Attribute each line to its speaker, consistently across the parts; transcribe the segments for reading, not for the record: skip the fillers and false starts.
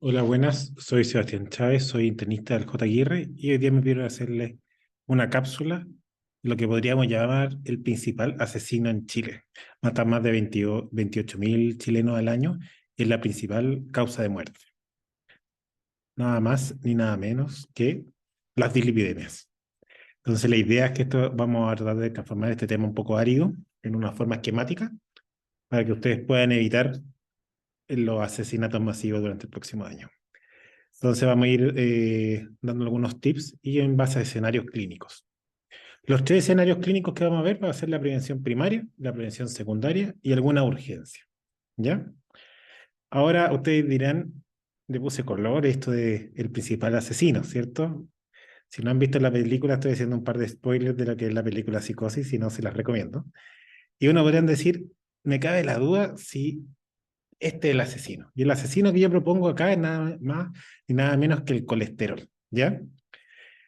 Speaker 1: Hola, buenas. Soy Sebastián Chávez, soy internista del J. Aguirre y hoy día me quiero hacerle una cápsula, lo que podríamos llamar el principal asesino en Chile. Mata más de 28.000 chilenos al año y es la principal causa de muerte. Nada más ni nada menos que las dislipidemias. Entonces la idea es que esto vamos a tratar de transformar este tema un poco árido en una forma esquemática para que ustedes puedan evitar los asesinatos masivos durante el próximo año. Entonces vamos a ir dando algunos tips y en base a escenarios clínicos. Los tres escenarios clínicos que vamos a ver va a ser la prevención primaria, la prevención secundaria y alguna urgencia. ¿Ya? Ahora ustedes dirán, le puse color esto de el principal asesino, ¿cierto? Si no han visto la película, estoy haciendo un par de spoilers de lo que es la película Psicosis, si no se las recomiendo. Y uno podrían decir, me cabe la duda si este es el asesino. Y el asesino que yo propongo acá es nada más y nada menos que el colesterol, ¿ya?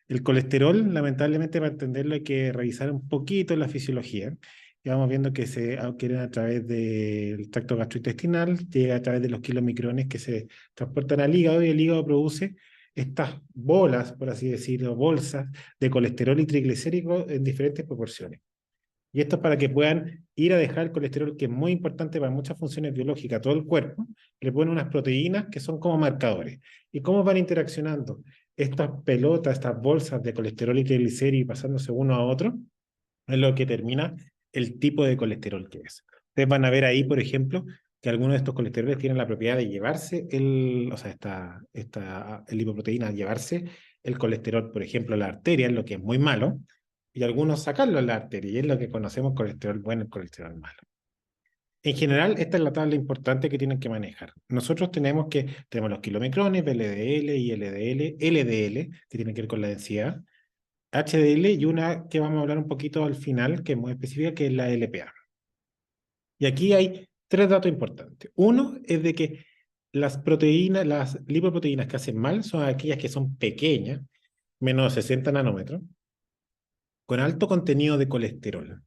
Speaker 1: El colesterol, lamentablemente, para entenderlo hay que revisar un poquito la fisiología. Y vamos viendo que se adquiere a través del tracto gastrointestinal, llega a través de los kilomicrones que se transportan al hígado y el hígado produce estas bolas, por así decirlo, bolsas de colesterol y triglicéridos en diferentes proporciones. Y esto es para que puedan ir a dejar el colesterol, que es muy importante para muchas funciones biológicas, a todo el cuerpo, le ponen unas proteínas que son como marcadores. ¿Y cómo van interaccionando estas pelotas, estas bolsas de colesterol y triglicéridos pasándose uno a otro? Es lo que determina el tipo de colesterol que es. Ustedes van a ver ahí, por ejemplo, que algunos de estos colesteroles tienen la propiedad de llevarse o sea, el lipoproteína, llevarse el colesterol, por ejemplo, a la arteria, lo que es muy malo, y algunos sacarlo a la arteria, y es lo que conocemos colesterol bueno y colesterol malo. En general, esta es la tabla importante que tienen que manejar. Nosotros tenemos los kilomicrones, VLDL y LDL, LDL, que tienen que ver con la densidad, HDL y una que vamos a hablar un poquito al final, que es muy específica, que es la LPA. Y aquí hay tres datos importantes. Uno es de que las proteínas, las lipoproteínas que hacen mal son aquellas que son pequeñas, menos de 60 nanómetros, con alto contenido de colesterol,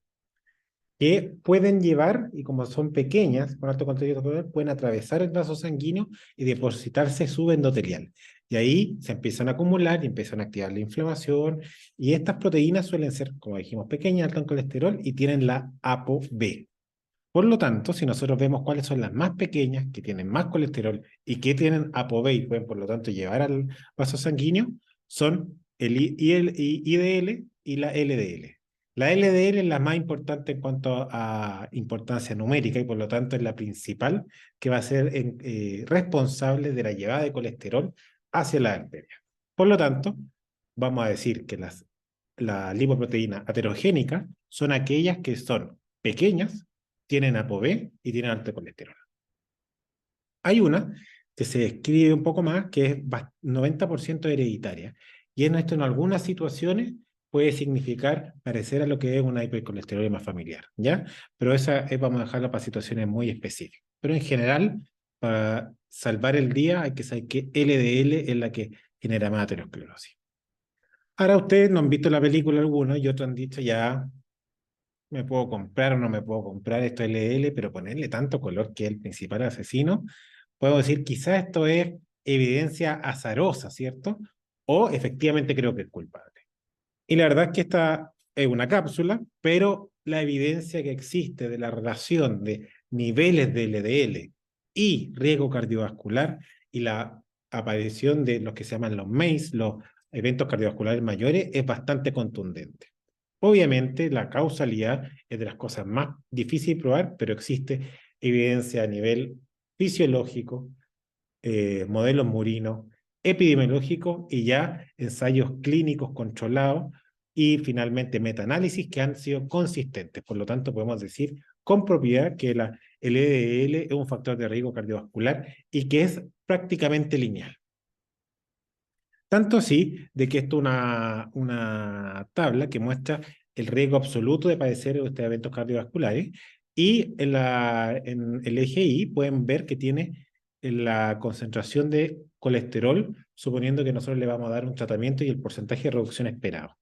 Speaker 1: que pueden llevar, y como son pequeñas, con alto contenido de colesterol, pueden atravesar el vaso sanguíneo y depositarse subendotelial. Y ahí se empiezan a acumular y empiezan a activar la inflamación. Y estas proteínas suelen ser, como dijimos, pequeñas, altas en colesterol y tienen la ApoB. Por lo tanto, si nosotros vemos cuáles son las más pequeñas, que tienen más colesterol y que tienen ApoB y pueden, por lo tanto, llevar al vaso sanguíneo, son el IDL y la LDL. La LDL es la más importante en cuanto a importancia numérica y por lo tanto es la principal que va a ser responsable de la llevada de colesterol hacia la arteria. Por lo tanto, vamos a decir que la lipoproteína aterogénica son aquellas que son pequeñas, tienen ApoB y tienen alto colesterol. Hay una que se describe un poco más, que es 90% hereditaria. Y en esto, en algunas situaciones, puede significar parecer a lo que es una hipercolesterolemia familiar, ¿ya? Pero vamos a dejarla para situaciones muy específicas. Pero en general, para salvar el día, hay que saber que LDL es la que genera más aterosclerosis. Ahora ustedes no han visto la película alguna y otros han dicho ya, me puedo comprar o no me puedo comprar esto LDL, pero ponerle tanto color que es el principal asesino, puedo decir quizás esto es evidencia azarosa, ¿cierto? O efectivamente creo que es culpable. Y la verdad es que esta es una cápsula, pero la evidencia que existe de la relación de niveles de LDL y riesgo cardiovascular y la aparición de los que se llaman los MACE, los eventos cardiovasculares mayores, es bastante contundente. Obviamente, la causalidad es de las cosas más difíciles de probar, pero existe evidencia a nivel fisiológico, modelos murinos, epidemiológicos y ya ensayos clínicos controlados y finalmente metaanálisis que han sido consistentes. Por lo tanto, podemos decir con propiedad que el LDL es un factor de riesgo cardiovascular y que es prácticamente lineal. Tanto así de que esto es una tabla que muestra el riesgo absoluto de padecer estos eventos cardiovasculares y en el eje Y pueden ver que tiene la concentración de colesterol, suponiendo que nosotros le vamos a dar un tratamiento y el porcentaje de reducción esperado.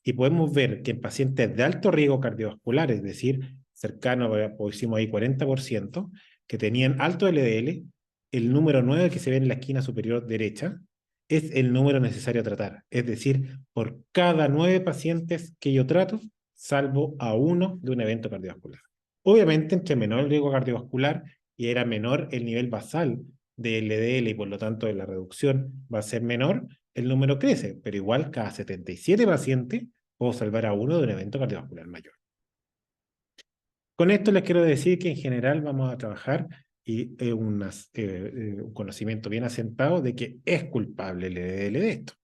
Speaker 1: Y podemos ver que en pacientes de alto riesgo cardiovascular, es decir, cercano, pues hicimos ahí 40%, que tenían alto LDL, el número 9 que se ve en la esquina superior derecha es el número necesario a tratar. Es decir, por cada 9 pacientes que yo trato, salvo a uno de un evento cardiovascular. Obviamente, entre menor el riesgo cardiovascular y era menor el nivel basal de LDL y por lo tanto la reducción va a ser menor, el número crece, pero igual cada 77 pacientes puedo salvar a uno de un evento cardiovascular mayor. Con esto les quiero decir que en general vamos a trabajar y un conocimiento bien asentado de que es culpable el LDL de esto.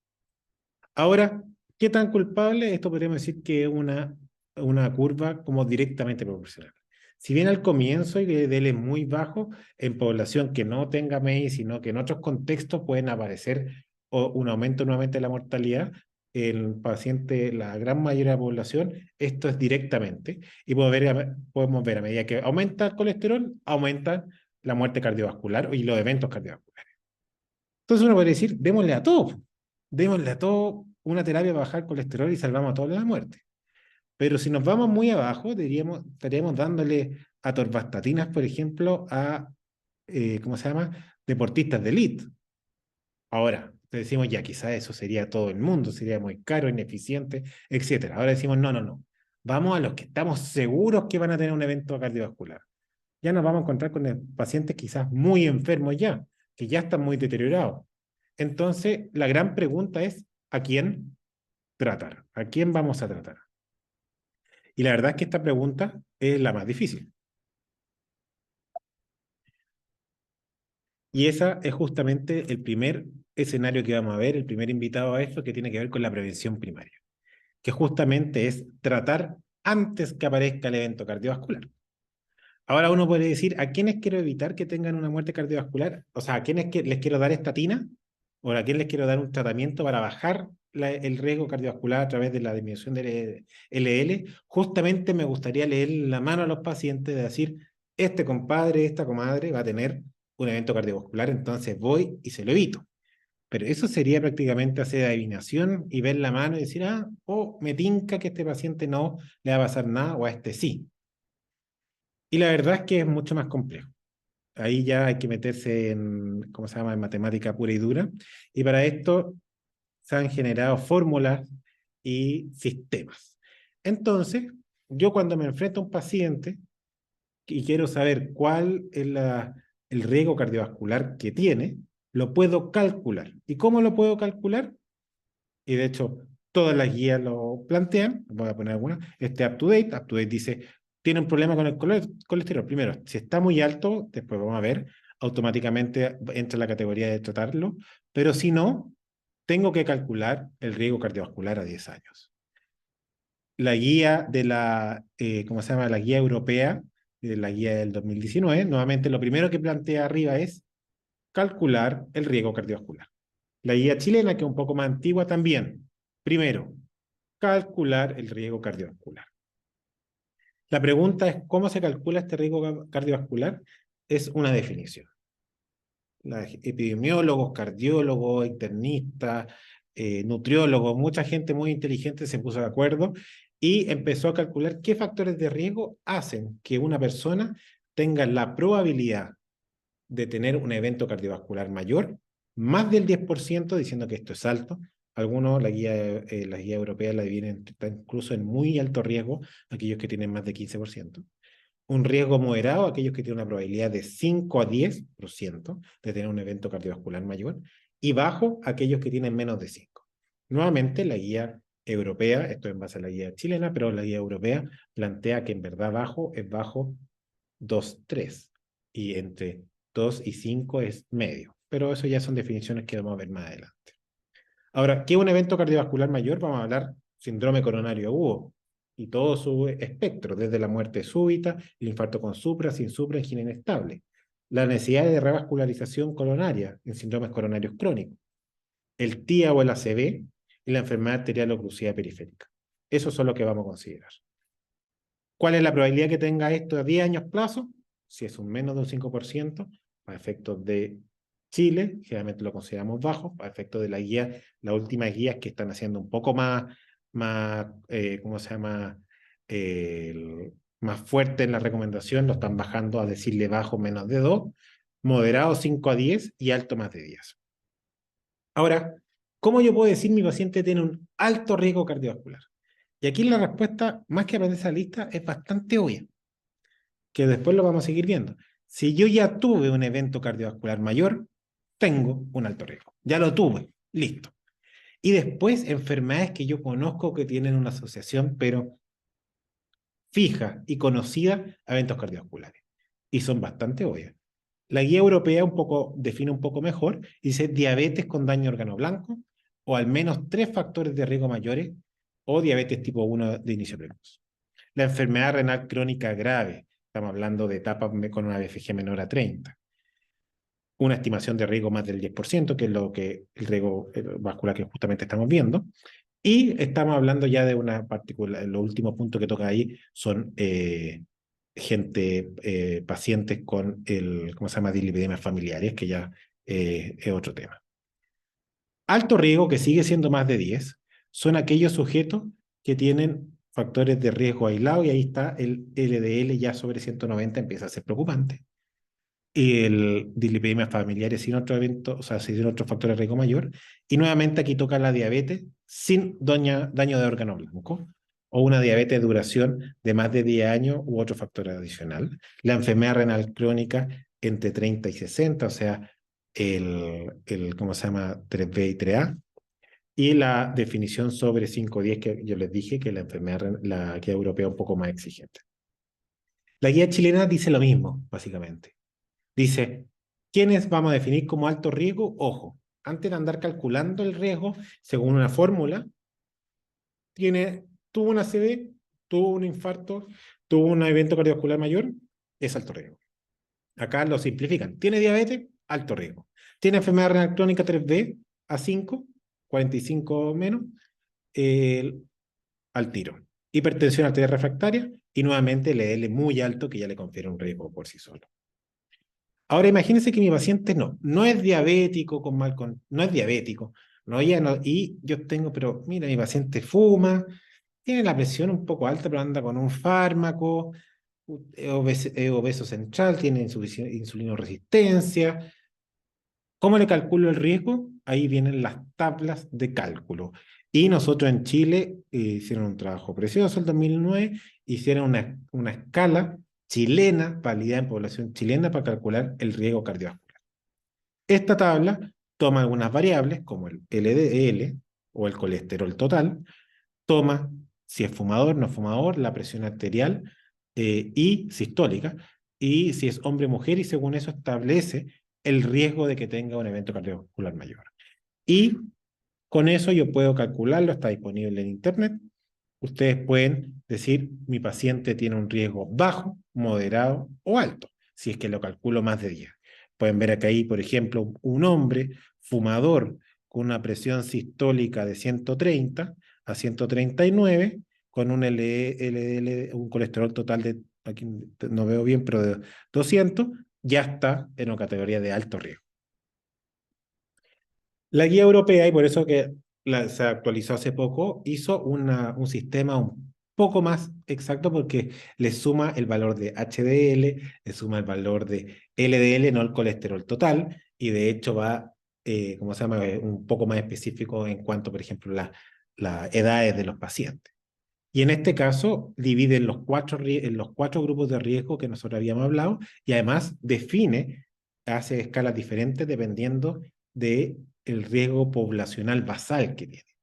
Speaker 1: Ahora, ¿qué tan culpable? Esto podríamos decir que es una curva como directamente proporcional. Si bien al comienzo el LDL es muy bajo, en población que no tenga MEI, sino que en otros contextos pueden aparecer un aumento nuevamente de la mortalidad, en paciente, la gran mayoría de la población, esto es directamente. Y podemos ver a medida que aumenta el colesterol, aumenta la muerte cardiovascular y los eventos cardiovasculares. Entonces uno podría decir, démosle a todo una terapia para bajar el colesterol y salvamos a todos de la muerte. Pero si nos vamos muy abajo, estaríamos dándole atorvastatinas, por ejemplo, a, ¿cómo se llama? Deportistas de élite. Ahora, decimos, ya, quizás eso sería todo el mundo, sería muy caro, ineficiente, etcétera. Ahora decimos, no, no, no. Vamos a los que estamos seguros que van a tener un evento cardiovascular. Ya nos vamos a encontrar con pacientes quizás muy enfermos ya, que ya están muy deteriorados. Entonces, la gran pregunta es, ¿a quién tratar? ¿A quién vamos a tratar? Y la verdad es que esta pregunta es la más difícil. Y esa es justamente el primer escenario que vamos a ver, el primer invitado a esto, que tiene que ver con la prevención primaria, que justamente es tratar antes que aparezca el evento cardiovascular. Ahora uno puede decir, ¿a quiénes quiero evitar que tengan una muerte cardiovascular? O sea, ¿a quiénes les quiero dar estatina? ¿O a quién les quiero dar un tratamiento para bajar el riesgo cardiovascular a través de la disminución del LDL? Justamente me gustaría leer la mano a los pacientes de decir, este compadre, esta comadre va a tener un evento cardiovascular, entonces voy y se lo evito. Pero eso sería prácticamente hacer adivinación y ver la mano y decir, me tinca que a este paciente no le va a pasar nada o a este sí. Y la verdad es que es mucho más complejo. Ahí ya hay que meterse en, ¿cómo se llama?, en matemática pura y dura. Y para esto se han generado fórmulas y sistemas. Entonces, yo cuando me enfrento a un paciente y quiero saber cuál es el riesgo cardiovascular que tiene, lo puedo calcular. ¿Y cómo lo puedo calcular? Y de hecho, todas las guías lo plantean. Voy a poner alguna. Up to date dice, tiene un problema con el colesterol. Primero, si está muy alto, después vamos a ver, automáticamente entra en la categoría de tratarlo, pero si no, tengo que calcular el riesgo cardiovascular a 10 años. La guía de ¿cómo se llama? La guía europea, la guía del 2019, nuevamente lo primero que plantea arriba es calcular el riesgo cardiovascular. La guía chilena, que es un poco más antigua también. Primero, calcular el riesgo cardiovascular. La pregunta es, ¿cómo se calcula este riesgo cardiovascular? Es una definición. Epidemiólogos, cardiólogos, internistas, nutriólogos, mucha gente muy inteligente se puso de acuerdo y empezó a calcular qué factores de riesgo hacen que una persona tenga la probabilidad de tener un evento cardiovascular mayor, más del 10%, diciendo que esto es alto. Algunos, la guía europea la dividen incluso en muy alto riesgo, aquellos que tienen más de 15%. Un riesgo moderado, aquellos que tienen una probabilidad de 5 a 10% de tener un evento cardiovascular mayor, y bajo, aquellos que tienen menos de 5. Nuevamente, la guía europea, esto es en base a la guía chilena, pero la guía europea plantea que en verdad bajo es bajo 2, 3. Y entre 2 y 5 es medio. Pero eso ya son definiciones que vamos a ver más adelante. Ahora, ¿qué es un evento cardiovascular mayor? Vamos a hablar síndrome coronario agudo y todo su espectro, desde la muerte súbita, el infarto con supra, sin supra, angina inestable. La necesidad de revascularización coronaria en síndromes coronarios crónicos. El TIA o el ACV y la enfermedad arterial oclusiva periférica. Eso es lo que vamos a considerar. ¿Cuál es la probabilidad que tenga esto a 10 años plazo? Si es un menos de un 5%, para efectos de Chile, generalmente lo consideramos bajo, para efectos de la guía, las últimas guías que están haciendo un poco ¿cómo se llama? Más fuerte en la recomendación, lo están bajando a decirle bajo menos de 2, moderado 5 a 10 y alto más de 10. Ahora, ¿cómo yo puedo decir mi paciente tiene un alto riesgo cardiovascular? Y aquí la respuesta, más que aparece esa lista, es bastante obvia, que después lo vamos a seguir viendo. Si yo ya tuve un evento cardiovascular mayor, tengo un alto riesgo. Ya lo tuve, listo. Y después, enfermedades que yo conozco que tienen una asociación, pero fija y conocida a eventos cardiovasculares. Y son bastante obvias. La guía europea define un poco mejor, dice diabetes con daño órgano blanco, o al menos 3 factores de riesgo mayores, o diabetes tipo 1 de inicio precoz. La enfermedad renal crónica grave, estamos hablando de etapas con una BFG menor a 30. Una estimación de riesgo más del 10%, que es lo que el riesgo vascular que justamente estamos viendo. Y estamos hablando ya de una particular, los últimos puntos que toca ahí son pacientes con ¿cómo se llama? Dislipidemias familiares, que ya es otro tema. Alto riesgo, que sigue siendo más de 10, son aquellos sujetos que tienen factores de riesgo aislados, y ahí está el LDL ya sobre 190, empieza a ser preocupante. Y el dislipidemia familiares sin otro evento, o sea, sin otro factor de riesgo mayor. Y nuevamente aquí toca la diabetes sin daño de órgano blanco, o una diabetes de duración de más de 10 años u otro factor adicional. La enfermedad renal crónica entre 30 y 60, o sea, ¿cómo se llama? 3B y 3A. Y la definición sobre 5-10 que yo les dije, que la guía europea es un poco más exigente. La guía chilena dice lo mismo, básicamente. Dice, ¿quiénes vamos a definir como alto riesgo? Ojo, antes de andar calculando el riesgo, según una fórmula, tuvo una ACV, tuvo un infarto, tuvo un evento cardiovascular mayor, es alto riesgo. Acá lo simplifican. ¿Tiene diabetes? Alto riesgo. ¿Tiene enfermedad renal crónica 3B a 5, 45 menos? Al tiro. Hipertensión arterial refractaria y nuevamente el LDL muy alto, que ya le confiere un riesgo por sí solo. Ahora imagínense que mi paciente no es diabético no es diabético, y yo tengo, pero mira, mi paciente fuma, tiene la presión un poco alta, pero anda con un fármaco, es obeso central, tiene insulinoresistencia. ¿Cómo le calculo el riesgo? Ahí vienen las tablas de cálculo. Y nosotros en Chile hicieron un trabajo precioso el 2009, hicieron una escala chilena, validada en población chilena, para calcular el riesgo cardiovascular. Esta tabla toma algunas variables, como el LDL o el colesterol total, toma si es fumador, no fumador, la presión arterial y sistólica, y si es hombre o mujer, y según eso establece el riesgo de que tenga un evento cardiovascular mayor. Y con eso yo puedo calcularlo, está disponible en internet. Ustedes pueden decir, mi paciente tiene un riesgo bajo, moderado o alto, si es que lo calculo más de 10. Pueden ver acá ahí, por ejemplo, un hombre fumador con una presión sistólica de 130 a 139, con un LDL, un colesterol total de, aquí no veo bien, pero de 200, ya está en una categoría de alto riesgo. La guía europea, y por eso que se actualizó hace poco, hizo un sistema un poco más exacto, porque le suma el valor de HDL, le suma el valor de LDL, no el colesterol total, y de hecho va, ¿cómo se llama?, un poco más específico en cuanto, por ejemplo, las edades de los pacientes. Y en este caso divide en los cuatro grupos de riesgo que nosotros habíamos hablado, y además hace escalas diferentes dependiendo de el riesgo poblacional basal que tiene.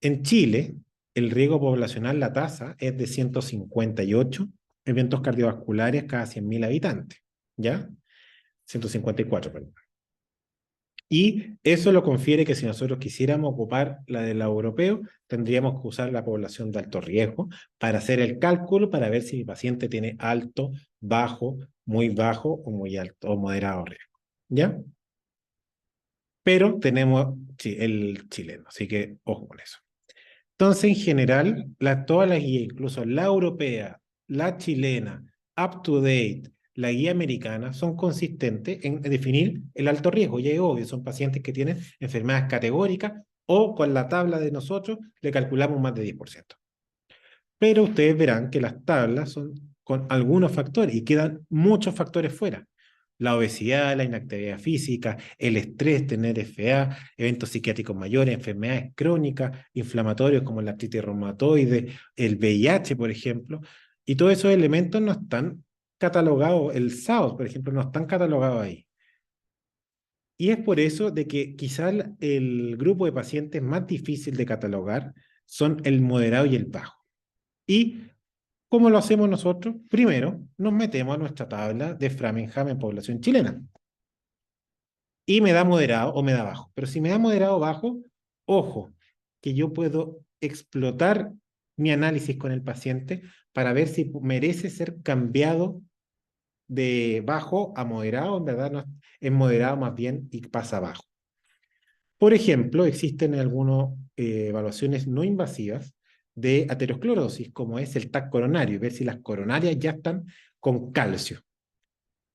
Speaker 1: En Chile, el riesgo poblacional, la tasa, es de 158 eventos cardiovasculares cada 100.000 habitantes, ¿ya? 154, perdón. Y eso lo confiere que si nosotros quisiéramos ocupar la del europeo, tendríamos que usar la población de alto riesgo para hacer el cálculo, para ver si mi paciente tiene alto, bajo, muy bajo o muy alto o moderado riesgo, ¿ya? Pero tenemos el chileno, así que ojo con eso. Entonces, en general, todas las guías, incluso la europea, la chilena, up to date, la guía americana, son consistentes en definir el alto riesgo. Y es obvio, son pacientes que tienen enfermedades categóricas, o con la tabla de nosotros le calculamos más de 10%. Pero ustedes verán que las tablas son con algunos factores y quedan muchos factores fuera. La obesidad, la inactividad física, el estrés, tener FA, eventos psiquiátricos mayores, enfermedades crónicas, inflamatorios como la artritis reumatoide, el VIH, por ejemplo, y todos esos elementos no están catalogados, el SAOS, por ejemplo, no están catalogados ahí. Y es por eso de que quizá el grupo de pacientes más difícil de catalogar son el moderado y el bajo. ¿Y cómo lo hacemos nosotros? Primero, nos metemos a nuestra tabla de Framingham en población chilena. Y me da moderado o me da bajo. Pero si me da moderado o bajo, ojo, que yo puedo explotar mi análisis con el paciente para ver si merece ser cambiado de bajo a moderado, en verdad no, es moderado más bien y pasa a bajo. Por ejemplo, existen algunas evaluaciones no invasivas de aterosclerosis, como es el TAC coronario, y ver si las coronarias ya están con calcio.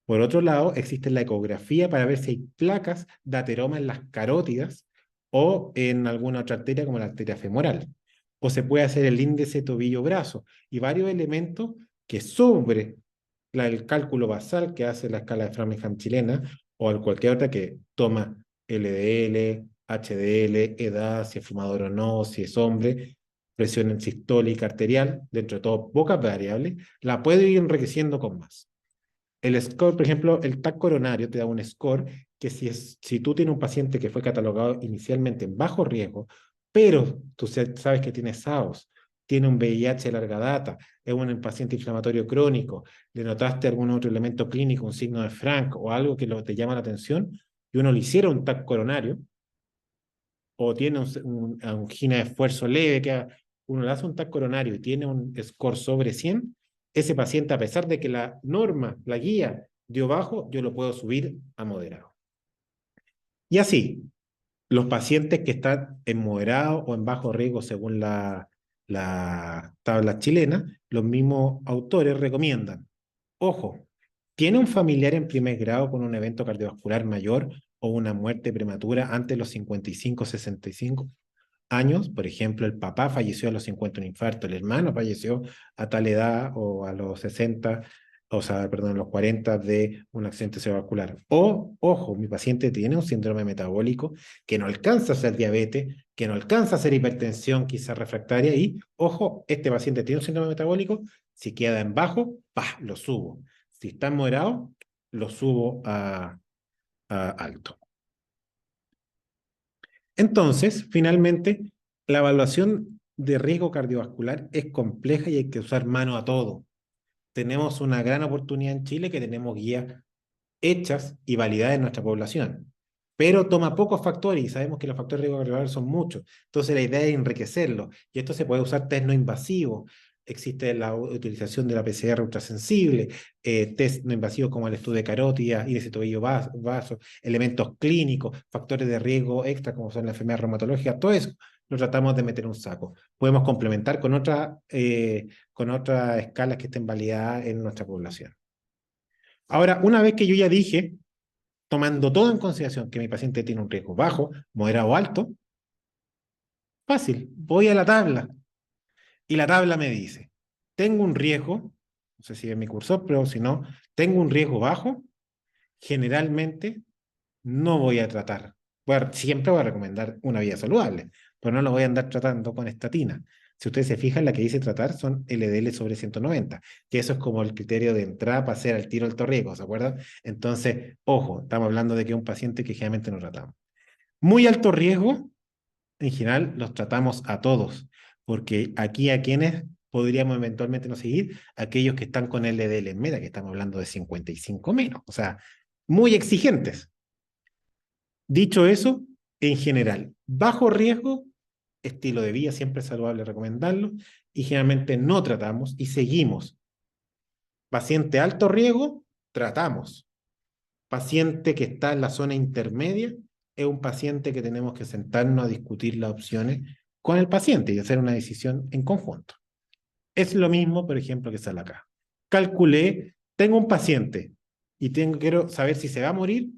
Speaker 1: Por otro lado, existe la ecografía para ver si hay placas de ateroma en las carótidas o en alguna otra arteria como la arteria femoral. O se puede hacer el índice tobillo-brazo y varios elementos que sobre el cálculo basal que hace la escala de Framingham chilena o cualquier otra que toma LDL, HDL, edad, si es fumador o no, si es hombre, presión sistólica arterial, dentro de todo pocas variables, la puede ir enriqueciendo con más. El score, por ejemplo, el TAC coronario te da un score que si tú tienes un paciente que fue catalogado inicialmente en bajo riesgo, pero tú sabes que tiene SAOS, tiene un VIH de larga data, es un paciente inflamatorio crónico, le notaste algún otro elemento clínico, un signo de Frank o algo que te llama la atención, y uno le hiciera un TAC coronario, o tiene angina de esfuerzo leve, que uno le hace un TAC coronario y tiene un score sobre 100, ese paciente, a pesar de que la norma, la guía, dio bajo, yo lo puedo subir a moderado. Y así, los pacientes que están en moderado o en bajo riesgo según la tabla chilena, los mismos autores recomiendan, ojo, ¿tiene un familiar en primer grado con un evento cardiovascular mayor o una muerte prematura antes de los 55-65 años? Por ejemplo, el papá falleció a los 50 de un infarto, el hermano falleció a tal edad o a los 60, o sea, perdón, a los 40 de un accidente cerebrovascular. O, ojo, mi paciente tiene un síndrome metabólico que no alcanza a ser diabetes, que no alcanza a ser hipertensión quizá refractaria y, ojo, este paciente tiene un síndrome metabólico, si queda en bajo, ¡pah!, lo subo. Si está en moderado, lo subo a alto. Entonces, finalmente, la evaluación de riesgo cardiovascular es compleja y hay que usar mano a todo. Tenemos una gran oportunidad en Chile que tenemos guías hechas y validadas en nuestra población, pero toma pocos factores y sabemos que los factores de riesgo cardiovascular son muchos. Entonces, la idea es enriquecerlo y esto se puede usar test no invasivos. Existe la utilización de la PCR ultrasensible, test no invasivos como el estudio de carótida, índice tobillo vaso, elementos clínicos, factores de riesgo extra como son la enfermedad reumatológica, todo eso lo tratamos de meter en un saco. Podemos complementar con otras escalas que estén validadas en nuestra población. Ahora, una vez que yo ya dije, tomando todo en consideración que mi paciente tiene un riesgo bajo, moderado o alto, fácil, voy a la tabla y la tabla me dice, tengo un riesgo, no sé si es mi cursor, pero si no, tengo un riesgo bajo, generalmente no voy a tratar. Siempre voy a recomendar una vida saludable, pero no lo voy a andar tratando con estatina. Si ustedes se fijan, la que dice tratar son LDL sobre 190, que eso es como el criterio de entrada para hacer al tiro alto riesgo, ¿se acuerdan? Entonces, ojo, estamos hablando de que es un paciente que generalmente no tratamos. Muy alto riesgo, en general, los tratamos a todos, porque aquí a quienes podríamos eventualmente no seguir, aquellos que están con LDL en meta, que estamos hablando de 55 menos, o sea, muy exigentes. Dicho eso, en general, bajo riesgo, estilo de vida siempre es saludable recomendarlo, y generalmente no tratamos y seguimos. Paciente alto riesgo, tratamos. Paciente que está en la zona intermedia, es un paciente que tenemos que sentarnos a discutir las opciones con el paciente y hacer una decisión en conjunto. Es lo mismo, por ejemplo, que sale acá. Calculé, tengo un paciente y quiero saber si se va a morir.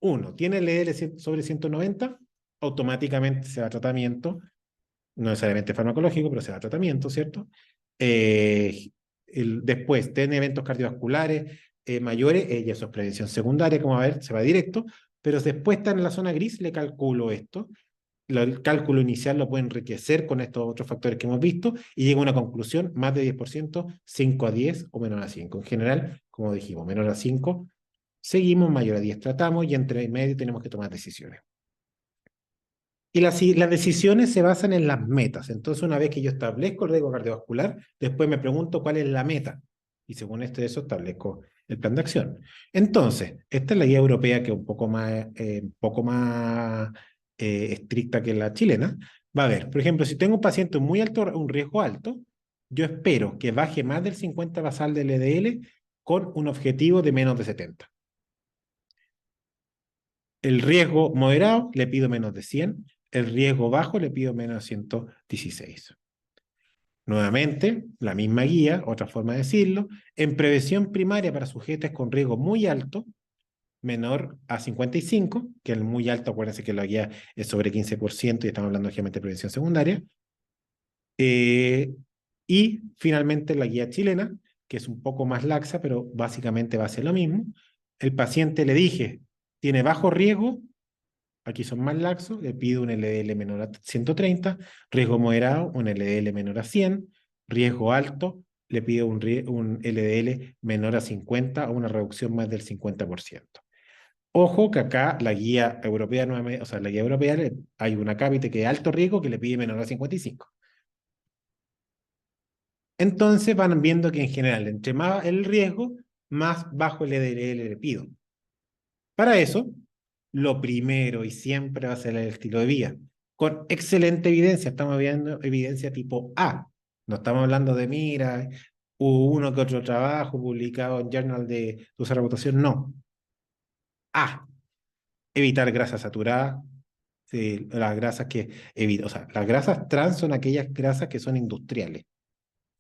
Speaker 1: Uno, tiene el LDL sobre 190, automáticamente se va a tratamiento, no necesariamente farmacológico, pero se va a tratamiento, ¿cierto? Después, tiene eventos cardiovasculares, mayores, y eso es prevención secundaria, como a ver, se va directo, pero después está en la zona gris, le calculo esto. El cálculo inicial lo puede enriquecer con estos otros factores que hemos visto y llega a una conclusión, más de 10%, 5 a 10 o menor a 5. En general, como dijimos, menor a 5, seguimos, mayor a 10 tratamos y entre medio tenemos que tomar decisiones. Y las decisiones se basan en las metas. Entonces, una vez que yo establezco el riesgo cardiovascular, después me pregunto cuál es la meta. Y según eso establezco el plan de acción. Entonces, esta es la guía europea que es un poco más estricta que la chilena. Va a ver, por ejemplo, si tengo un paciente muy alto, un riesgo alto, yo espero que baje más del 50 basal del LDL con un objetivo de menos de 70. El riesgo moderado le pido menos de 100, el riesgo bajo le pido menos de 116. Nuevamente, la misma guía, otra forma de decirlo, en prevención primaria para sujetos con riesgo muy alto, menor a 55, que el muy alto, acuérdense que la guía es sobre 15% y estamos hablando obviamente de prevención secundaria. Y finalmente la guía chilena, que es un poco más laxa, pero básicamente va a ser lo mismo. El paciente le dije, tiene bajo riesgo, aquí son más laxos, le pido un LDL menor a 130, riesgo moderado, un LDL menor a 100, riesgo alto, le pido un LDL menor a 50 o una reducción más del 50%. Ojo que acá la guía europea, o sea, la guía europea hay una cápite que es alto riesgo que le pide menor a 55. Entonces van viendo que en general, entre más el riesgo, más bajo el LDL le pido. Para eso, lo primero y siempre va a ser el estilo de vida, con excelente evidencia. Estamos viendo evidencia tipo A. No estamos hablando de, mira, hubo uno que otro trabajo publicado en Journal de uso de reputación. No. A. Evitar grasas saturadas. Sí, las grasas que evito, o sea, las grasas trans son aquellas grasas que son industriales,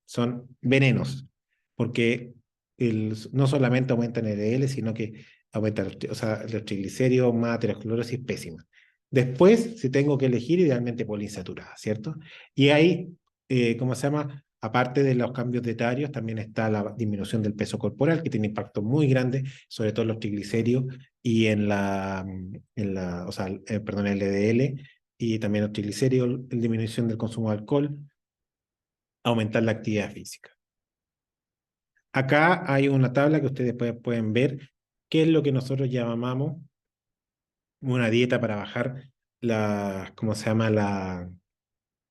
Speaker 1: son venenos, porque no solamente aumentan el LDL, sino que aumentan o sea, los triglicéridos, más aterosclerosis pésima. Después, si tengo que elegir, idealmente poliinsaturada, ¿cierto? Y ahí, ¿cómo se llama? Aparte de los cambios dietarios, también está la disminución del peso corporal, que tiene impacto muy grande, sobre todo en los triglicéridos y o sea, perdón, el LDL, y también los triglicéridos, la disminución del consumo de alcohol, aumentar la actividad física. Acá hay una tabla que ustedes pueden ver, qué es lo que nosotros llamamos una dieta para bajar ¿cómo se llama?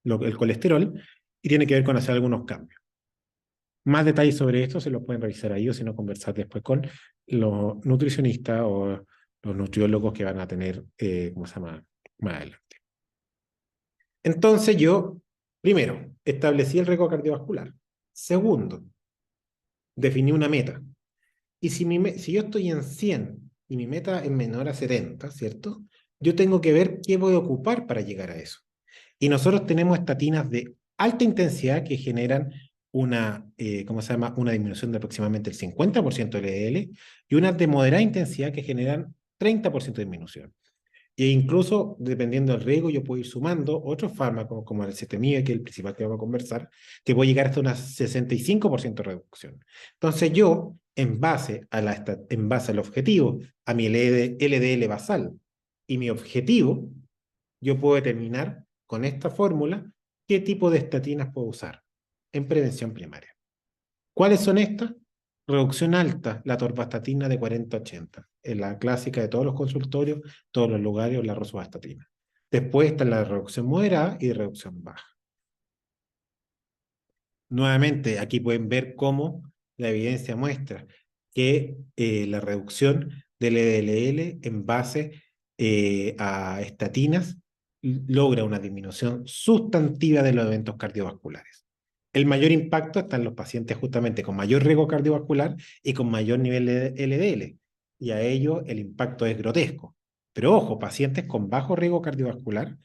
Speaker 1: El colesterol, y tiene que ver con hacer algunos cambios. Más detalles sobre esto se los pueden revisar ahí o si no conversar después con los nutricionistas o los nutriólogos que van a tener, ¿cómo se llama? Más adelante. Entonces yo, primero, establecí el riesgo cardiovascular. Segundo, definí una meta. Y si yo estoy en 100 y mi meta es menor a 70, ¿cierto? Yo tengo que ver qué voy a ocupar para llegar a eso. Y nosotros tenemos estatinas de alta intensidad que generan ¿cómo se llama? Una disminución de aproximadamente el 50% del LDL y unas de moderada intensidad que generan 30% de disminución. E incluso, dependiendo del riesgo, yo puedo ir sumando otros fármacos, como el cetemide, que es el principal que vamos a conversar, que puede llegar hasta una 65% de reducción. Entonces yo, en base al objetivo, a mi LDL basal y mi objetivo, yo puedo determinar con esta fórmula qué tipo de estatinas puedo usar en prevención primaria. ¿Cuáles son estas? Reducción alta, la torvastatina de 40-80. Es la clásica de todos los consultorios, todos los lugares, la rosuvastatina. Después está la reducción moderada y reducción baja. Nuevamente, aquí pueden ver cómo la evidencia muestra que la reducción del LDL en base a estatinas logra una disminución sustantiva de los eventos cardiovasculares. El mayor impacto está en los pacientes justamente con mayor riesgo cardiovascular y con mayor nivel de LDL. Y a ello el impacto es grotesco. Pero ojo, pacientes con bajo riesgo cardiovascular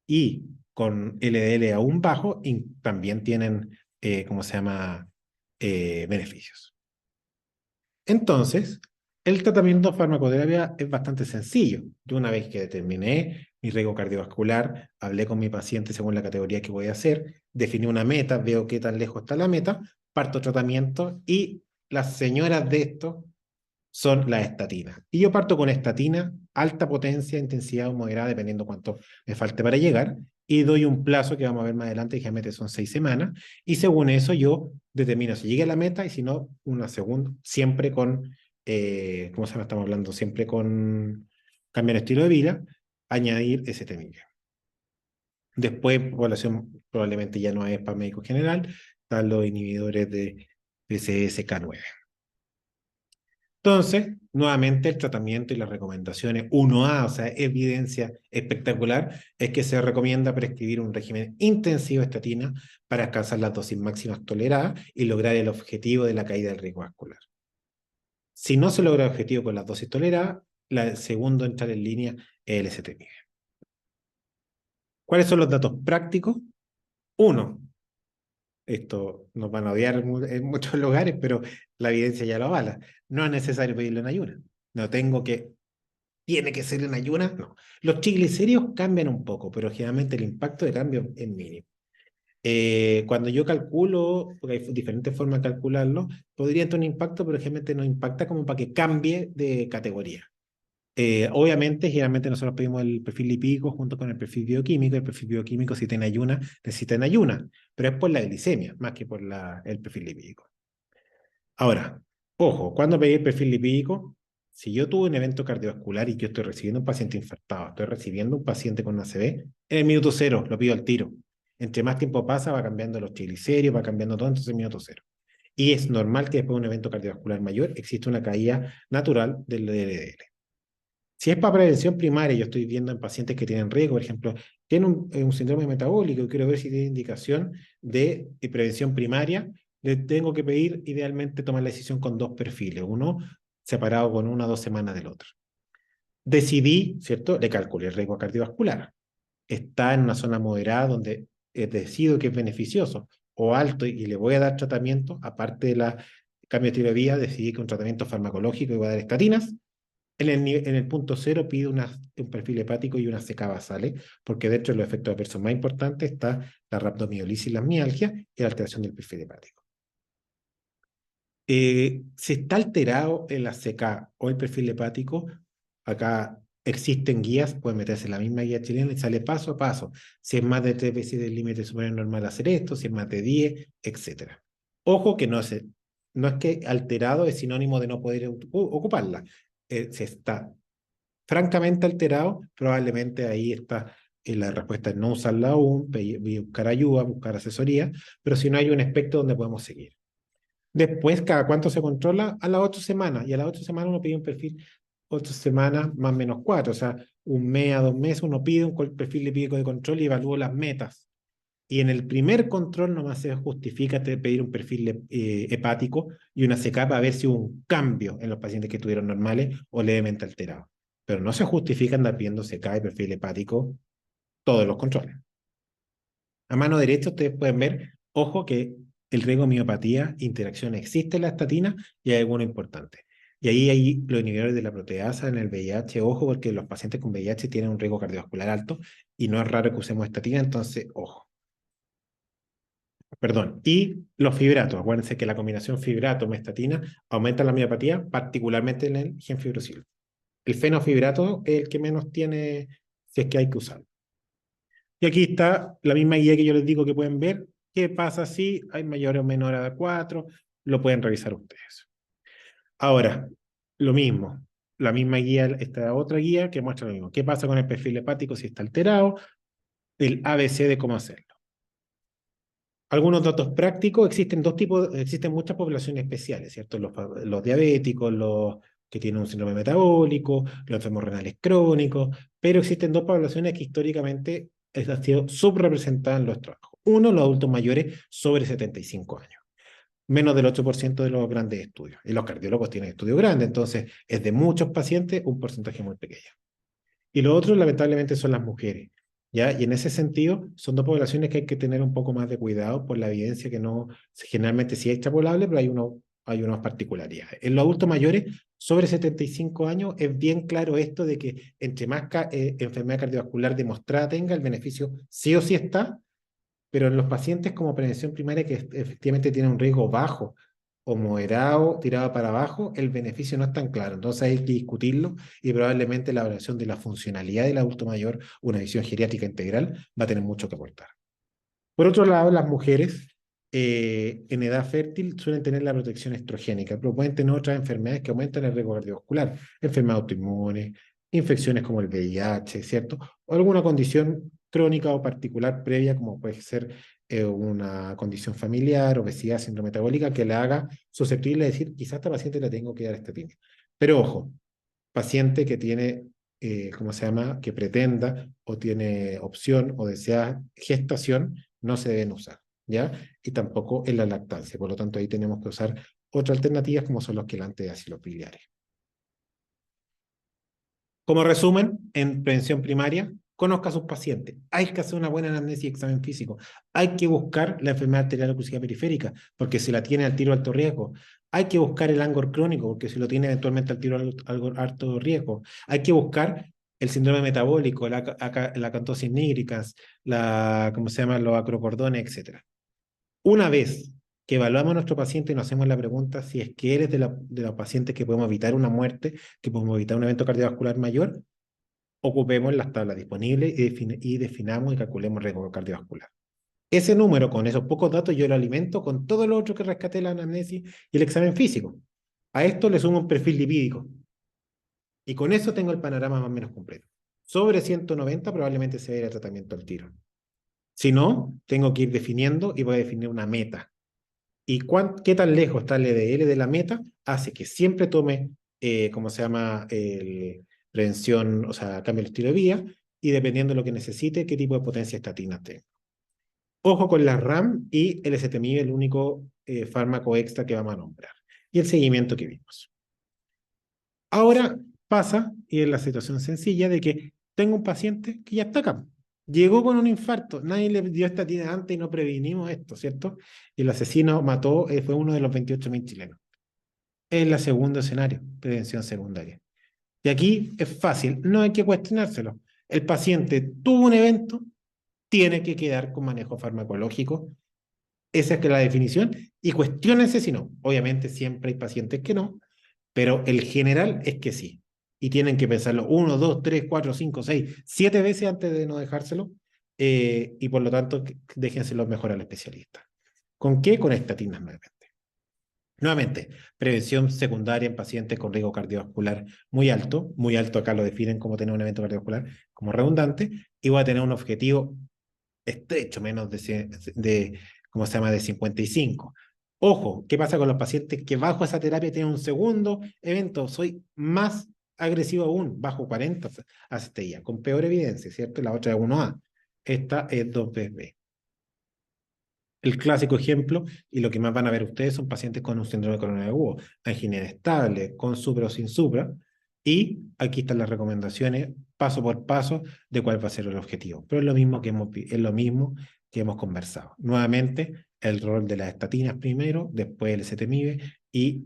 Speaker 1: y con LDL aún bajo también tienen, ¿cómo se llama?, beneficios. Entonces, el tratamiento farmacoterapia es bastante sencillo. Yo una vez que determiné mi riesgo cardiovascular, hablé con mi paciente según la categoría que voy a hacer, definí una meta, veo qué tan lejos está la meta, parto tratamiento y las señoras de esto son las estatinas. Y yo parto con estatina, alta potencia, intensidad o moderada, dependiendo cuánto me falte para llegar, y doy un plazo que vamos a ver más adelante, que generalmente son 6 semanas, y según eso yo determino si llegué a la meta y si no, una segunda, siempre con, ¿cómo se llama? Estamos hablando siempre con cambiar el estilo de vida, añadir ese temilla. Después, población probablemente ya no es para médico general, están los inhibidores de PCSK9. Entonces, nuevamente el tratamiento y las recomendaciones 1A, o sea, evidencia espectacular, es que se recomienda prescribir un régimen intensivo de estatina para alcanzar las dosis máximas toleradas y lograr el objetivo de la caída del riesgo vascular. Si no se logra el objetivo con las dosis toleradas, el segundo a entrar en línea es el STMIG. ¿Cuáles son los datos prácticos? Uno, esto nos van a odiar en muchos lugares, pero la evidencia ya lo avala. No es necesario pedirlo en ayunas. No tengo que ¿Tiene que ser en ayunas? No. Los triglicéridos cambian un poco, pero generalmente el impacto de cambio es mínimo. Cuando yo calculo, porque hay diferentes formas de calcularlo, podría tener un impacto, pero generalmente no impacta como para que cambie de categoría. Obviamente, generalmente nosotros pedimos el perfil lipídico junto con el perfil bioquímico. El perfil bioquímico, si tiene ayuna, necesita en ayuna, pero es por la glicemia, más que por el perfil lipídico. Ahora, ojo, cuando pedí el perfil lipídico, si yo tuve un evento cardiovascular y yo estoy recibiendo un paciente infartado, estoy recibiendo un paciente con ACV, en el minuto cero lo pido al tiro. Entre más tiempo pasa, va cambiando los triglicéridos, va cambiando todo, entonces en el minuto cero. Y es normal que después de un evento cardiovascular mayor exista una caída natural del LDL. Si es para prevención primaria, yo estoy viendo en pacientes que tienen riesgo, por ejemplo, tienen un síndrome metabólico y quiero ver si tiene indicación de prevención primaria, le tengo que pedir idealmente tomar la decisión con dos perfiles, uno separado con 1 o 2 semanas del otro. Decidí, ¿cierto? Le calculé el riesgo cardiovascular. Está en una zona moderada donde decido que es beneficioso o alto y le voy a dar tratamiento, aparte de la cambio de estilo de vida, decidí que un tratamiento farmacológico y voy a dar estatinas. En el punto cero pide un perfil hepático y una CK basales, porque dentro de los efectos adversos más importantes está la rhabdomiolisis y las mialgias y la alteración del perfil hepático. Si está alterado en la CK o el perfil hepático, acá existen guías, pueden meterse en la misma guía chilena y sale paso a paso. Si es más de 3 veces del límite superior normal hacer esto, si es más de 10, etc. Ojo que no es que alterado es sinónimo de no poder ocuparla. Se está francamente alterado, probablemente ahí está la respuesta es no usarla aún, buscar ayuda, buscar asesoría, pero si no hay un aspecto donde podemos seguir. Después, ¿cada cuánto se controla? A las 8 semanas, y a las 8 semanas uno pide un perfil 8 semanas más o menos 4, o sea, 1 mes a 2 meses uno pide un perfil lipídico de control y evalúa las metas. Y en el primer control nomás se justifica pedir un perfil hepático y una CK para ver si hubo un cambio en los pacientes que estuvieron normales o levemente alterados. Pero no se justifica andar pidiendo CK y perfil hepático todos los controles. A mano derecha ustedes pueden ver, ojo, que el riesgo de miopatía, interacción existe en la estatina y hay alguno importante. Y ahí hay los inhibidores de la proteasa en el VIH, ojo, porque los pacientes con VIH tienen un riesgo cardiovascular alto y no es raro que usemos estatina, entonces, ojo. Perdón, y los fibratos. Acuérdense que la combinación fibrato-mestatina aumenta la miopatía, particularmente en el gen fibrosilo. El fenofibrato es el que menos tiene, si es que hay que usarlo. Y aquí está la misma guía que yo les digo que pueden ver. ¿Qué pasa si hay mayor o menor a 4? Lo pueden revisar ustedes. Ahora, lo mismo. La misma guía, esta otra guía que muestra lo mismo. ¿Qué pasa con el perfil hepático si está alterado? El ABC de cómo hacerlo. Algunos datos prácticos, existen muchas poblaciones especiales, ¿cierto? Los diabéticos, los que tienen un síndrome metabólico, los enfermos renales crónicos, pero existen dos poblaciones que históricamente han sido subrepresentadas en los trabajos. Uno, los adultos mayores sobre 75 años, menos del 8% de los grandes estudios. Y los cardiólogos tienen estudios grandes, entonces es de muchos pacientes un porcentaje muy pequeño. Y lo otro, lamentablemente, son las mujeres. ¿Ya? Y en ese sentido, son dos poblaciones que hay que tener un poco más de cuidado por la evidencia que no, generalmente sí es extrapolable, pero hay unas particularidades. En los adultos mayores, sobre 75 años, es bien claro esto de que entre más enfermedad cardiovascular demostrada tenga, el beneficio sí o sí está, pero en los pacientes como prevención primaria que efectivamente tienen un riesgo bajo o moderado, tirado para abajo, el beneficio no es tan claro. Entonces hay que discutirlo y probablemente la evaluación de la funcionalidad del adulto mayor, una visión geriátrica integral, va a tener mucho que aportar. Por otro lado, las mujeres en edad fértil suelen tener la protección estrogénica, pero pueden tener otras enfermedades que aumentan el riesgo cardiovascular, enfermedades autoinmunes, infecciones como el VIH, ¿cierto? O alguna condición crónica o particular previa, como puede ser una condición familiar, obesidad, síndrome metabólica, que la haga susceptible de decir, quizás a esta paciente le tengo que dar estatina. Pero ojo, paciente que tiene, ¿cómo se llama?, que pretenda o tiene opción o desea gestación, no se deben usar, ¿ya? Y tampoco en la lactancia. Por lo tanto, ahí tenemos que usar otras alternativas como son los quelantes de ácidos biliares. Como resumen, en prevención primaria, conozca a sus pacientes. Hay que hacer una buena anamnesis y examen físico. Hay que buscar la enfermedad arterial oclusiva periférica, porque si la tiene al tiro alto riesgo. Hay que buscar el ángor crónico, porque si lo tiene eventualmente al tiro alto riesgo. Hay que buscar el síndrome metabólico, la acantosis nigricans, ¿cómo se llama?, los acrocordones, etcétera. Una vez que evaluamos a nuestro paciente y nos hacemos la pregunta si es que eres de los pacientes que podemos evitar una muerte, que podemos evitar un evento cardiovascular mayor, ocupemos las tablas disponibles y definamos y calculemos el riesgo cardiovascular. Ese número, con esos pocos datos, yo lo alimento con todo lo otro que rescaté la anamnesis y el examen físico. A esto le sumo un perfil lipídico. Y con eso tengo el panorama más o menos completo. Sobre 190 probablemente se vaya el tratamiento al tiro. Si no, tengo que ir definiendo y voy a definir una meta. Y qué tan lejos está el LDL de la meta hace que siempre tome, ¿cómo se llama?, prevención, o sea, cambio el estilo de vida, y dependiendo de lo que necesite, qué tipo de potencia estatina tenga. Ojo con la RAM y el ezetimibe, el único fármaco extra que vamos a nombrar. Y el seguimiento que vimos. Ahora pasa, y es la situación sencilla, de que tengo un paciente que ya está acá. Llegó con un infarto, nadie le dio estatina antes y no previnimos esto, ¿cierto? Y el asesino mató, fue uno de los 28.000 chilenos. Es el segundo escenario, prevención secundaria. Y aquí es fácil, no hay que cuestionárselo. El paciente tuvo un evento, tiene que quedar con manejo farmacológico. Esa es que la definición. Y cuestiónense si no. Obviamente siempre hay pacientes que no, pero el general es que sí. Y tienen que pensarlo 1, 2, 3, 4, 5, 6, 7 veces antes de no dejárselo. Y por lo tanto, déjenselo mejor al especialista. ¿Con qué? Con estatinas nuevamente. Nuevamente, prevención secundaria en pacientes con riesgo cardiovascular muy alto acá lo definen como tener un evento cardiovascular como redundante, y voy a tener un objetivo estrecho, menos ¿cómo se llama?, de 55. Ojo, ¿qué pasa con los pacientes que bajo esa terapia tienen un segundo evento? Soy más agresivo aún, bajo 40 ACTIA, con peor evidencia, ¿cierto? La otra es 1A, esta es 2BB. El clásico ejemplo, y lo que más van a ver ustedes, son pacientes con un síndrome coronario agudo, angina inestable, con supra o sin supra, y aquí están las recomendaciones paso por paso de cuál va a ser el objetivo. Pero es lo mismo que hemos conversado. Nuevamente, el rol de las estatinas primero, después el ezetimibe, y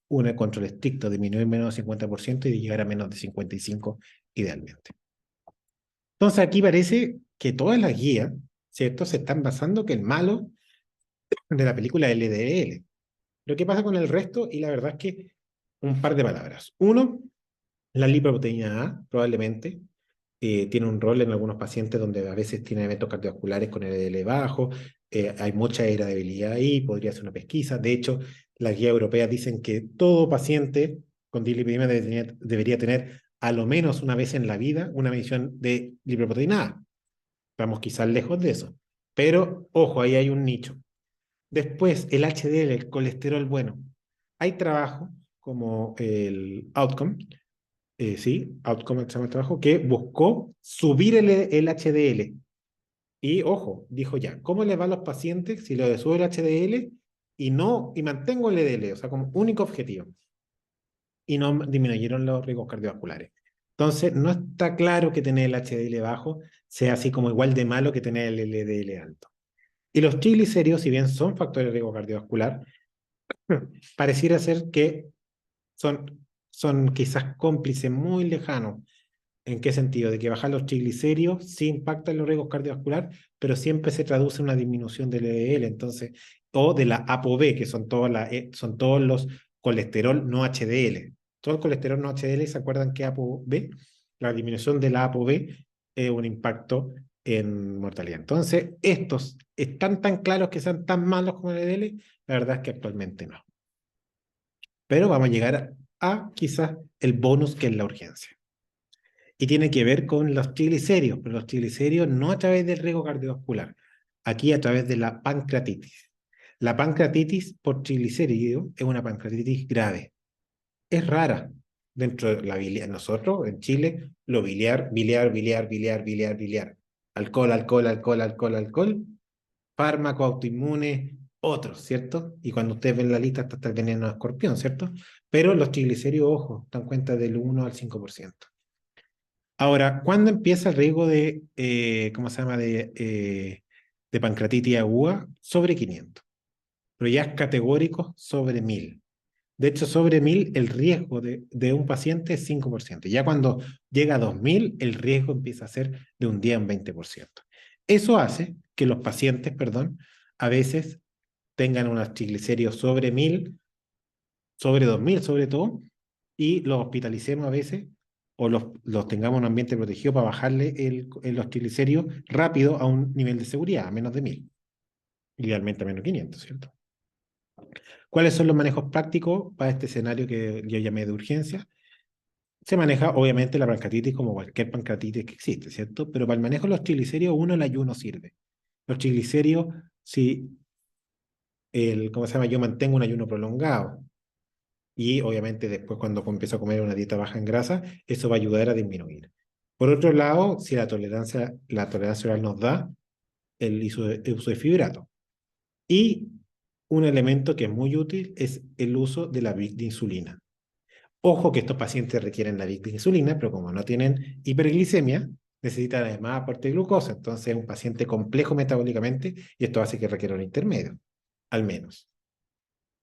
Speaker 1: un control estricto, disminuir menos del 50% y llegar a menos de 55 idealmente. Entonces aquí parece que todas las guías, ¿cierto?, se están basando que el malo de la película LDL. Pero ¿qué pasa con el resto? Y la verdad es que un par de palabras. Uno, la lipoproteína A probablemente tiene un rol en algunos pacientes donde a veces tiene eventos cardiovasculares con LDL bajo, hay mucha irritabilidad ahí, podría ser una pesquisa. De hecho, las guías europeas dicen que todo paciente con dislipidemia debería tener a lo menos una vez en la vida una medición de lipoproteína A. Estamos quizás lejos de eso. Pero, ojo, ahí hay un nicho. Después, el HDL, el colesterol bueno. Hay trabajo como el Outcome, sí, Outcome se llama el trabajo, que buscó subir el HDL. Y ojo, dijo ya, ¿cómo le va a los pacientes si le sube el HDL y mantengo el LDL? O sea, como único objetivo. Y no disminuyeron los riesgos cardiovasculares. Entonces, no está claro que tener el HDL bajo sea así como igual de malo que tener el LDL alto. Y los triglicéridos, si bien son factores de riesgo cardiovascular, pareciera ser que son quizás cómplices muy lejanos. ¿En qué sentido? De que bajar los triglicéridos sí impactan los riesgos cardiovasculares, pero siempre se traduce en una disminución del LDL. Entonces, o de la ApoB, que son todos los colesterol no HDL. Todo el colesterol no HDL, ¿se acuerdan que ApoB? La disminución de la ApoB es un impacto en mortalidad. Entonces, estos están tan claros que sean tan malos como el LDL, la verdad es que actualmente no. Pero vamos a llegar a quizás el bonus que es la urgencia. Y tiene que ver con los triglicéridos, pero los triglicéridos no a través del riesgo cardiovascular, aquí a través de la pancreatitis. La pancreatitis por triglicéridos es una pancreatitis grave. Es rara dentro de la biliar. Nosotros en Chile, lo biliar, biliar, biliar, biliar, biliar, biliar. Alcohol, alcohol, alcohol, alcohol, alcohol. Fármaco, autoinmune, otros, ¿cierto? Y cuando ustedes ven la lista está el veneno de escorpión, ¿cierto? Pero los triglicéridos, ojo, dan cuenta del 1 al 5%. Ahora, ¿cuándo empieza el riesgo de, ¿cómo se llama?, de pancreatitis aguda? Sobre 500. Pero ya es categórico sobre 1000. De hecho, sobre 1000 el riesgo de un paciente es 5%. Ya cuando llega a 2000, el riesgo empieza a ser de un 10 a un 20%. Eso hace que los pacientes, perdón, a veces tengan unos triglicéridos sobre 1000, sobre 2000 sobre todo, y los hospitalicemos a veces o los tengamos en un ambiente protegido para bajarle los triglicéridos rápido a un nivel de seguridad, a menos de 1000. Idealmente a menos 500, ¿cierto? ¿Cuáles son los manejos prácticos para este escenario que yo llamé de urgencia? Se maneja obviamente la pancreatitis como cualquier pancreatitis que existe, ¿cierto? Pero para el manejo de los triglicéridos, el ayuno sirve. Los triglicéridos, si ¿cómo se llama? Yo mantengo un ayuno prolongado y obviamente después cuando empiezo a comer una dieta baja en grasa, eso va a ayudar a disminuir. Por otro lado, si la tolerancia oral nos da, el uso de fibrato. Y un elemento que es muy útil es el uso de la VIC de insulina. Ojo que estos pacientes requieren la VIC de insulina, pero como no tienen hiperglicemia, necesitan además aporte de glucosa. Entonces es un paciente complejo metabólicamente y esto hace que requiera un intermedio, al menos.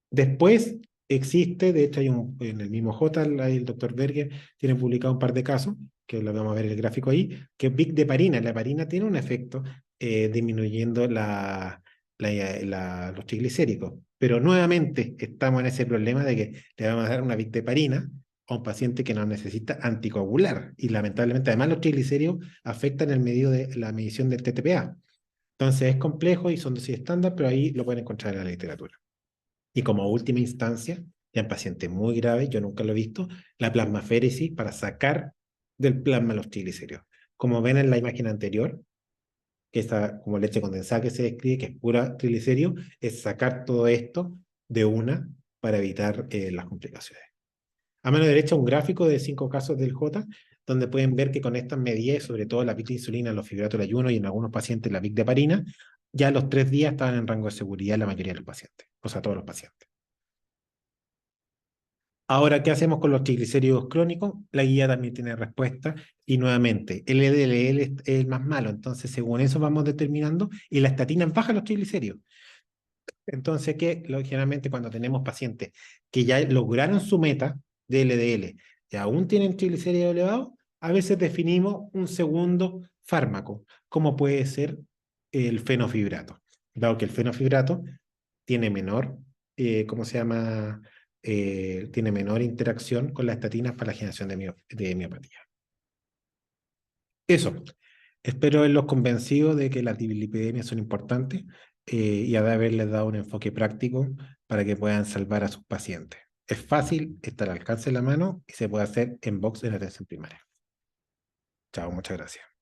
Speaker 1: Después existe, de hecho hay en el mismo J, el doctor Berger tiene publicado un par de casos, que lo vamos a ver en el gráfico ahí, que es VIC de heparina. La heparina tiene un efecto disminuyendo los triglicéridos. Pero nuevamente estamos en ese problema de que le vamos a dar una VIC de heparina a un paciente que no necesita anticoagular. Y lamentablemente, además, los triglicéridos afectan el medio de la medición del TTPA. Entonces es complejo y son dosis estándar, pero ahí lo pueden encontrar en la literatura. Y como última instancia, ya en pacientes muy graves, yo nunca lo he visto, la plasmaféresis para sacar del plasma los triglicéridos. Como ven en la imagen anterior, que está como leche condensada que se describe, que es pura triglicérido, es sacar todo esto de una para evitar las complicaciones. A mano derecha un gráfico de 5 casos del J, donde pueden ver que con estas medidas, sobre todo la VIC de insulina, los fibratos de ayuno y en algunos pacientes la VIC de heparina, ya a los 3 días estaban en rango de seguridad la mayoría de los pacientes, o sea, todos los pacientes. Ahora, ¿qué hacemos con los triglicéridos crónicos? La guía también tiene respuesta y nuevamente, el LDL es el más malo, entonces según eso vamos determinando y la estatina baja los triglicéridos. Entonces, generalmente cuando tenemos pacientes que ya lograron su meta de LDL y aún tienen triglicéridos elevados, a veces definimos un segundo fármaco, como puede ser el fenofibrato, dado que el fenofibrato tiene menor, ¿cómo se llama? Tiene menor interacción con las estatinas para la generación de miopatía. Eso. Espero haberlos convencido de que las dislipidemias son importantes y de haberles dado un enfoque práctico para que puedan salvar a sus pacientes. Es fácil, está al alcance de la mano y se puede hacer en box en atención primaria. Chao, muchas gracias.